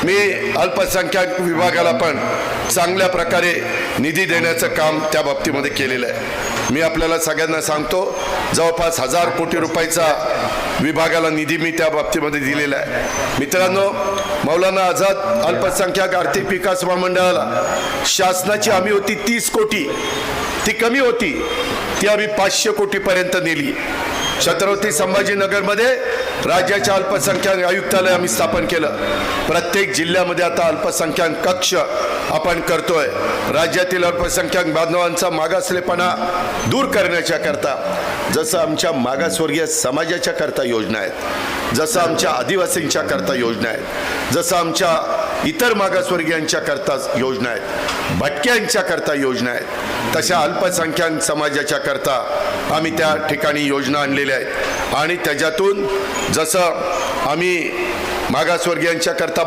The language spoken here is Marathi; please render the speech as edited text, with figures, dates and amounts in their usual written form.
मी अल्पसंख्याक विभागाला पण चांगल्या प्रकारे निधी देण्याचं काम त्या बाबतीमध्ये केलेलं आहे। मी आपल्याला सगळ्यांना सांगतो, जवळपास 1000 कोटी रुपयाचा विभागाला निधी मी त्या बाबतीमध्ये दिलेला आहे। मित्रांनो, मौलाना आझाद अल्पसंख्याक आर्थिक विकास महामंडळाला शासनाची हमी होती 30 कोटी, ती कमी होती, ती आम्ही 500 कोटीपर्यंत नेली। छत्रपती संभाजीनगरमध्ये राज्याच्या अल्पसंख्याक आयुक्तालय आम्ही स्थापन केलं। प्रत्येक जिल्ह्यामध्ये आता अल्पसंख्याक कक्ष आपण करतोय। राज्यातील अल्पसंख्याक बांधवांचा मागासलेपणा दूर करण्याच्या करता, जसं आमच्या मागासवर्गीय समाजाच्या करता योजना आहेत, जसं आमच्या आदिवासींच्या करता योजना आहेत, जसं आमच्या इतर मागासवर्गीयांच्या करता योजना आहेत, भटक्यांच्या करता योजना आहेत, तशा अल्पसंख्याक समाजाच्या करता आम्ही त्या ठिकाणी योजना आणलेल्या आहेत। आणि त्याच्यातून जसं आम्ही मागासवर्गीयांच्या करता